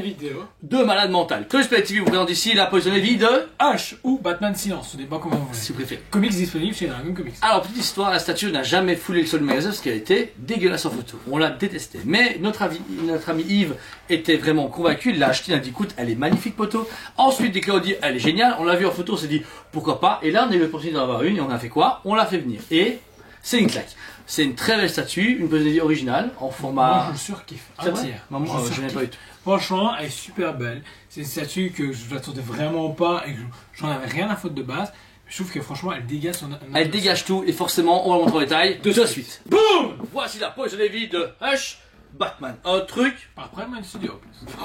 vidéo de malade mental. Toys Play TV vous présente ici la Poison Ivy de H ou Batman Silence, ce n'est pas comment vous voulez. si vous préférez. Comics disponible chez Dragon Comics. Alors petite histoire, la statue n'a jamais foulé le sol du magasin parce qu'elle était dégueulasse en photo. On l'a détestée. Mais notre ami Yves était vraiment convaincu, il l'a acheté, il a dit écoute, elle est magnifique photo. Ensuite dès qu'on a dit elle est géniale, on l'a vu en photo, on s'est dit pourquoi pas. Et là on a eu l'opportunité d'en avoir une et on a fait quoi? On l'a fait venir. Et c'est une claque. C'est une très belle statue, une Poison Ivy originale en format. Moi je surkiffe. Maman, je n'ai pas eu tout. Franchement, elle est super belle. C'est une statue que je l'attendais vraiment pas et que j'en avais rien à foutre de base. Je trouve que franchement, elle dégage son. Elle dégage tout et forcément, on va montrer en détail de suite. Boum! Voici la Poison Ivy de Hush Batman. Un truc. Par Batman Studio en plus.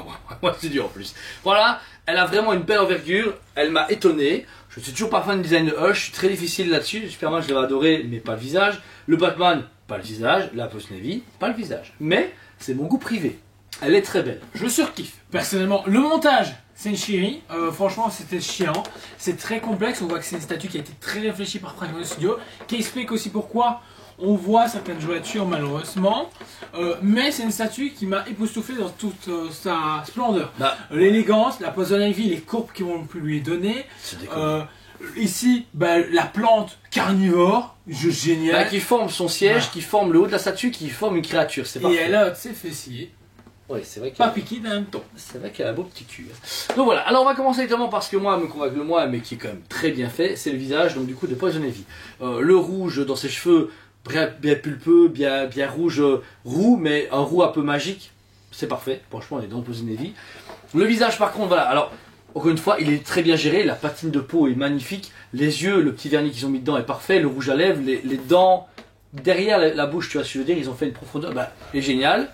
Moi, c'est dur en plus. Voilà, elle a vraiment une belle envergure. Elle m'a étonné. Je suis toujours pas fan du design de Hush. Je suis très difficile là-dessus. Le Superman, je l'avais adoré, mais pas le visage. Le Batman, pas le visage. La Poison Ivy, pas le visage. Mais c'est mon goût privé. Elle est très belle. Je surkiffe. Personnellement, le montage, c'est une chérie. Franchement, c'était chiant. C'est très complexe. On voit que c'est une statue qui a été très réfléchie par Dragon Studio, qui explique aussi pourquoi on voit certaines jouatures malheureusement. Mais c'est une statue qui m'a époustouflé dans toute sa splendeur. L'élégance, la Poison Ivy, les courbes qu'ils vont lui donner. Ici, la plante carnivore, génial. Qui forme son siège, qui forme le haut de la statue, qui forme une créature. C'est parfait. Et elle a ses fessiers. Oui, c'est vrai qu'elle pas piqué d'un ton. C'est vrai qu'elle a un beau petit cul. Donc voilà, alors on va commencer évidemment parce que moi, me convainc le moi, mais qui est quand même très bien fait, c'est le visage, donc du coup de Poison Ivy. Le rouge dans ses cheveux, bien pulpeux, bien rouge, roux, mais un roux un peu magique, c'est parfait, franchement on est dans Poison Ivy. Le visage par contre, voilà, alors encore une fois, il est très bien géré, la patine de peau est magnifique, les yeux, le petit vernis qu'ils ont mis dedans est parfait, le rouge à lèvres, les dents, derrière la bouche, tu vois ce que je veux dire, ils ont fait une profondeur, est génial.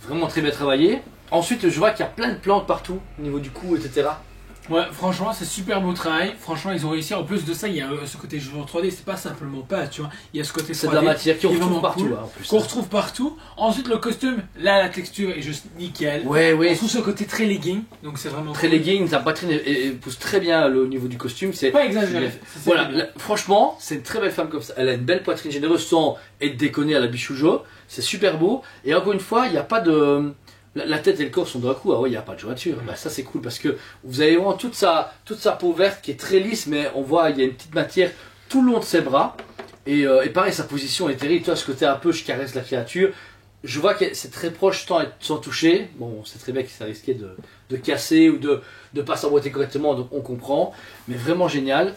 Vraiment très bien travaillé. Ensuite, je vois qu'il y a plein de plantes partout, au niveau du cou, etc. Ouais, franchement, c'est super beau travail. Franchement, ils ont réussi. En plus de ça, il y a ce côté jeu en 3D, c'est pas simplement pas, tu vois. Il y a ce côté 3D. C'est de la matière qu'on retrouve partout, cool, hein, en plus. Qu'on retrouve partout. Ensuite, le costume, là, la texture est juste nickel. Ouais. On trouve ce côté très legging, donc c'est vraiment très cool. Legging, sa poitrine pousse très bien au niveau du costume. C'est pas exagéré. Voilà, franchement, c'est une très belle femme comme ça. Elle a une belle poitrine généreuse sans être déconnée à la bichoujo. C'est super beau. Et encore une fois, il n'y a pas de. La tête et le corps sont d'un coup, il n'y a pas de jointure. Ça c'est cool parce que vous avez vraiment toute sa peau verte qui est très lisse, mais on voit il y a une petite matière tout le long de ses bras. Et pareil, sa position est terrible. Toi, ce côté un peu, je caresse la créature. Je vois que c'est très proche sans toucher. Bon, c'est très bien que ça risquait de casser ou de ne pas s'emboîter correctement, donc on comprend. Mais vraiment génial.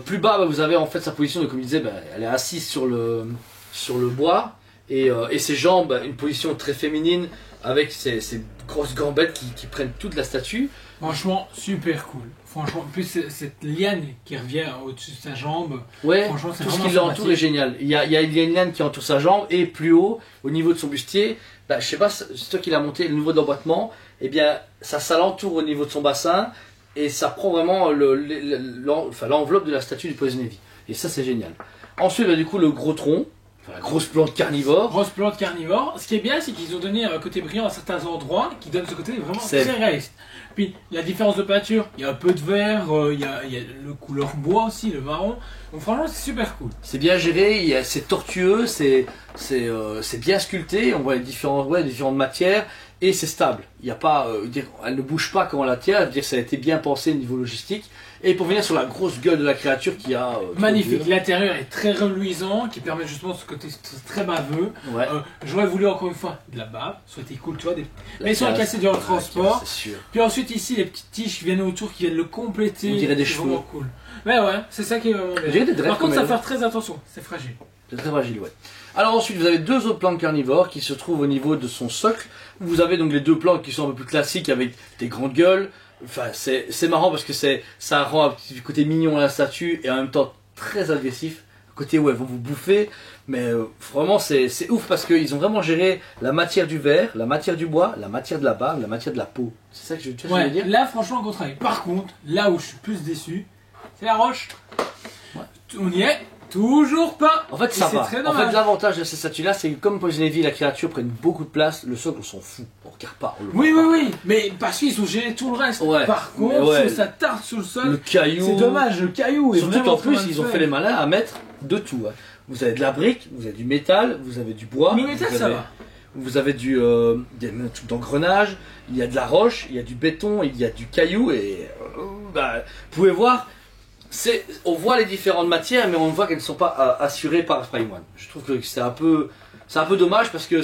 Plus bas, vous avez en fait sa position, comme je disais, elle est assise sur le bois. Et ses jambes, une position très féminine avec ces grosses gambettes qui prennent toute la statue. Franchement, super cool. Franchement, en plus cette liane qui revient au-dessus de sa jambe. Ouais, franchement, c'est tout ce qui l'entoure est génial. Il y a une liane qui entoure sa jambe et plus haut, au niveau de son bustier, je sais pas, c'est toi qui l'as monté, le niveau d'emboîtement, eh bien ça l'entoure au niveau de son bassin et ça prend vraiment l'enveloppe de la statue du Poison Ivy. Et ça c'est génial. Ensuite, du coup, le gros tronc. Enfin, la grosse plante carnivore. Grosse plante carnivore. Ce qui est bien, c'est qu'ils ont donné un côté brillant à certains endroits qui donne ce côté vraiment très réaliste. Puis la différence de peinture, il y a un peu de vert, il y a le couleur bois aussi, le marron. Donc franchement, c'est super cool. C'est bien géré, c'est tortueux, c'est bien sculpté, on voit les différentes matières et c'est stable. Il y a pas, elle ne bouge pas quand on la tient, dire ça a été bien pensé au niveau logistique. Et pour venir sur la grosse gueule de la créature qui a... magnifique, l'intérieur est très reluisant, qui permet justement ce côté très baveux. Ouais. J'aurais voulu encore une fois de la bave, ça aurait été cool, tu vois. Mais ils sont cassés durant le transport. Sûr. Puis ensuite ici, les petites tiges qui viennent autour, qui viennent le compléter. On dirait des cheveux. Vraiment cool. Mais ouais, c'est ça qui est vraiment bien. Par contre, ça faire très attention, c'est fragile. C'est très fragile, ouais. Alors ensuite, vous avez deux autres plantes carnivores qui se trouvent au niveau de son socle. Vous avez donc les deux plantes qui sont un peu plus classiques avec des grandes gueules. Enfin, c'est marrant parce que ça rend un petit côté mignon à la statue et en même temps très agressif. Côté où elles vont vous bouffer, mais vraiment c'est ouf parce qu'ils ont vraiment géré la matière du verre, la matière du bois, la matière de la barbe, la matière de la peau. C'est ça que je veux dire. Là franchement on contrarie. Par contre, là où je suis plus déçu, c'est la roche. Ouais. On y est. Toujours pas. En fait, ça va. En fait, l'avantage de ces statues-là, c'est que comme Poison Ivy, la créature prenne beaucoup de place, le socle, on s'en fout. On regarde pas. Oui. Mais parce qu'ils ont géré tout le reste. Ouais. Par contre, ça tarde sur le sol. Le caillou. C'est dommage, le caillou. Surtout qu'en plus, ils ont fait les malins à mettre de tout. Vous avez de la brique, vous avez du métal, vous avez du bois. Le métal, ça va. vous avez des trucs d'engrenage, il y a de la roche, il y a du béton, il y a du caillou et bah, vous pouvez voir, on voit les différentes matières mais on voit qu'elles ne sont pas assurées par Prime One. Je trouve que c'est un peu dommage parce que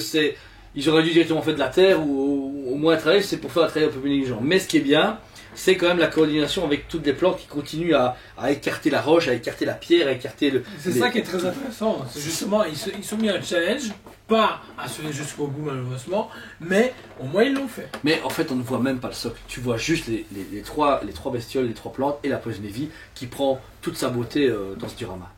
ils auraient dû directement faire de la terre ou au moins travailler, c'est pour faire un travail un peu plus négligent. Mais ce qui est bien, c'est quand même la coordination avec toutes les plantes qui continuent à écarter la roche, à écarter la pierre, à écarter le... C'est ça qui est très intéressant, c'est justement, ils sont mis un challenge, pas assuré jusqu'au bout malheureusement, mais au moins ils l'ont fait. Mais en fait on ne voit même pas le socle, tu vois juste les trois bestioles, les trois plantes et la Poison Ivy qui prend toute sa beauté dans ce diorama.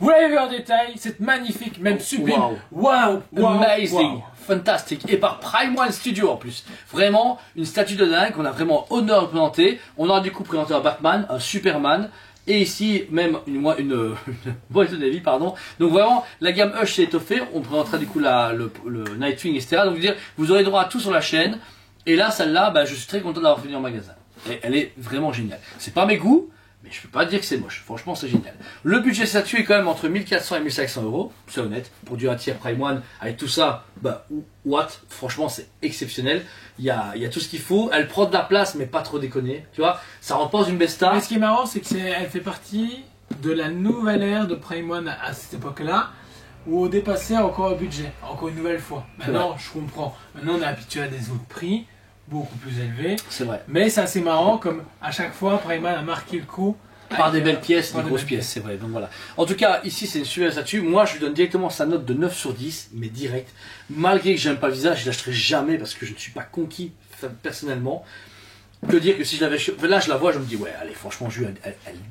Vous l'avez vu en détail, cette magnifique, même sublime, wow, amazing, fantastique, et par Prime One Studio en plus. Vraiment, une statue de dingue qu'on a vraiment honneur de présenter. On aura du coup présenté un Batman, un Superman, et ici même une Poison Ivy, pardon. Donc vraiment, la gamme Hush s'est étoffée, on présentera du coup le Nightwing, etc. Donc vous aurez droit à tout sur la chaîne, et là, celle-là, bah, je suis très content d'avoir fini en magasin. Et elle est vraiment géniale. C'est pas mes goûts, mais je peux pas dire que c'est moche, franchement c'est génial. Le budget statue est quand même entre 1400 et 1500 euros, c'est honnête, pour du 1 tiers Prime One, avec tout ça, bah what, franchement c'est exceptionnel, il y a tout ce qu'il faut, elle prend de la place mais pas trop déconner, tu vois, ça rentre pas dans une besta. Mais ce qui est marrant c'est qu'elle fait partie de la nouvelle ère de Prime One à cette époque-là, où on dépassait encore le budget, encore une nouvelle fois. Maintenant je comprends, maintenant on est habitué à des autres prix, beaucoup plus élevé. C'est vrai. Mais c'est assez marrant comme à chaque fois Prime One a marqué le coup. Par des belles pièces, des grosses pièces, c'est vrai. Donc voilà. En tout cas, ici c'est une super statue. Moi je lui donne directement sa note de 9 sur 10, mais direct. Malgré que j'aime pas le visage, je l'achèterai jamais parce que je ne suis pas conquis personnellement. Que dire que si je l'avais. Là je la vois, je me dis ouais, allez, franchement, Jules,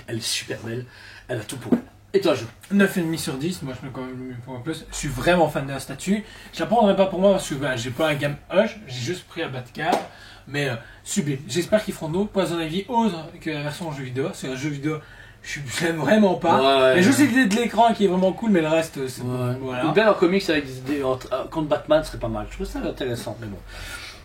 elle est super belle. Elle a tout pour elle. Et toi, Jules? 9,5 sur 10, moi je mets quand même le point en plus. Je suis vraiment fan de la statue. Je la prendrai pas pour moi parce que j'ai pas la gamme Hush, j'ai juste pris un Batcave. Mais sublime. J'espère qu'ils feront d'autres Poison Ivy autres que la version jeu vidéo. C'est un jeu vidéo, je l'aime vraiment pas. Il y a juste l'idée de l'écran qui est vraiment cool, mais le reste, c'est voilà. Une belle en comics avec des idées contre Batman serait pas mal. Je trouve ça intéressant, mais bon.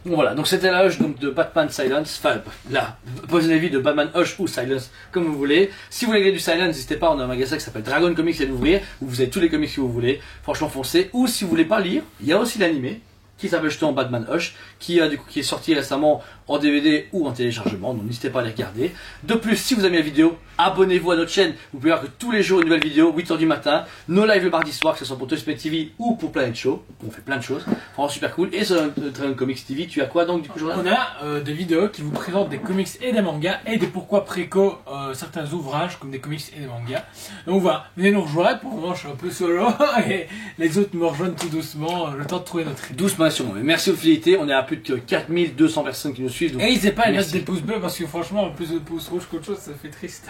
Bon, voilà, donc c'était la Hush donc, de Batman Silence, enfin la Poison Ivy de Batman Hush ou Silence, comme vous voulez. Si vous voulez du Silence, n'hésitez pas, on a un magasin qui s'appelle Dragon Comics à l'ouvrir, où vous avez tous les comics que vous voulez. Franchement, foncez. Ou si vous voulez pas lire, il y a aussi l'animé, qui s'appelle justement Batman Hush, qui est sorti récemment en DVD ou en téléchargement, donc n'hésitez pas à les regarder. De plus, si vous aimez la vidéo, abonnez-vous à notre chaîne, vous pouvez voir que tous les jours une nouvelle vidéo, 8h du matin, nos lives le mardi soir, que ce soit pour Toyspace TV ou pour Planet Show, on fait plein de choses, vraiment super cool. Et sur Dragon Comics TV, tu as quoi donc du coup, Jordan? On a des vidéos qui vous présentent des comics et des mangas, et des pourquoi préco certains ouvrages comme des comics et des mangas. Donc voilà, venez nous rejoindre, pour le moment je suis un peu solo, et les autres me rejoignent tout doucement, le temps de trouver notre rythme. Doucement sûrement, mais merci aux fidélités, on est à plus de 4200 personnes qui nous suivent. Donc et n'hésitez pas à mettre des pouces bleus parce que franchement, plus de pouces rouges qu'autre chose, ça fait triste.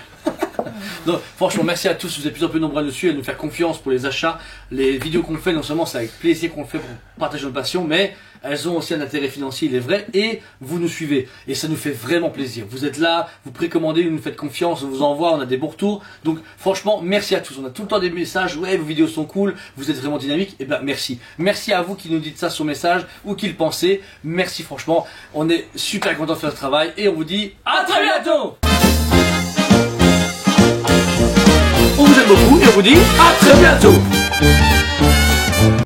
Donc, franchement, merci à tous, vous êtes de plus en plus nombreux à nous suivre, à nous faire confiance pour les achats. Les vidéos qu'on fait, non seulement c'est avec plaisir qu'on le fait pour partager notre passion, mais elles ont aussi un intérêt financier, il est vrai, et vous nous suivez. Et ça nous fait vraiment plaisir. Vous êtes là, vous précommandez, vous nous faites confiance, on vous envoie, on a des bons retours. Donc, franchement, merci à tous. On a tout le temps des messages, ouais, vos vidéos sont cool, vous êtes vraiment dynamiques. Et ben, merci. Merci à vous qui nous dites ça sur message ou qui le pensez. Merci, franchement. On est super content de faire ce travail et on vous dit à très bientôt! On vous aime beaucoup et on vous dit à très bientôt.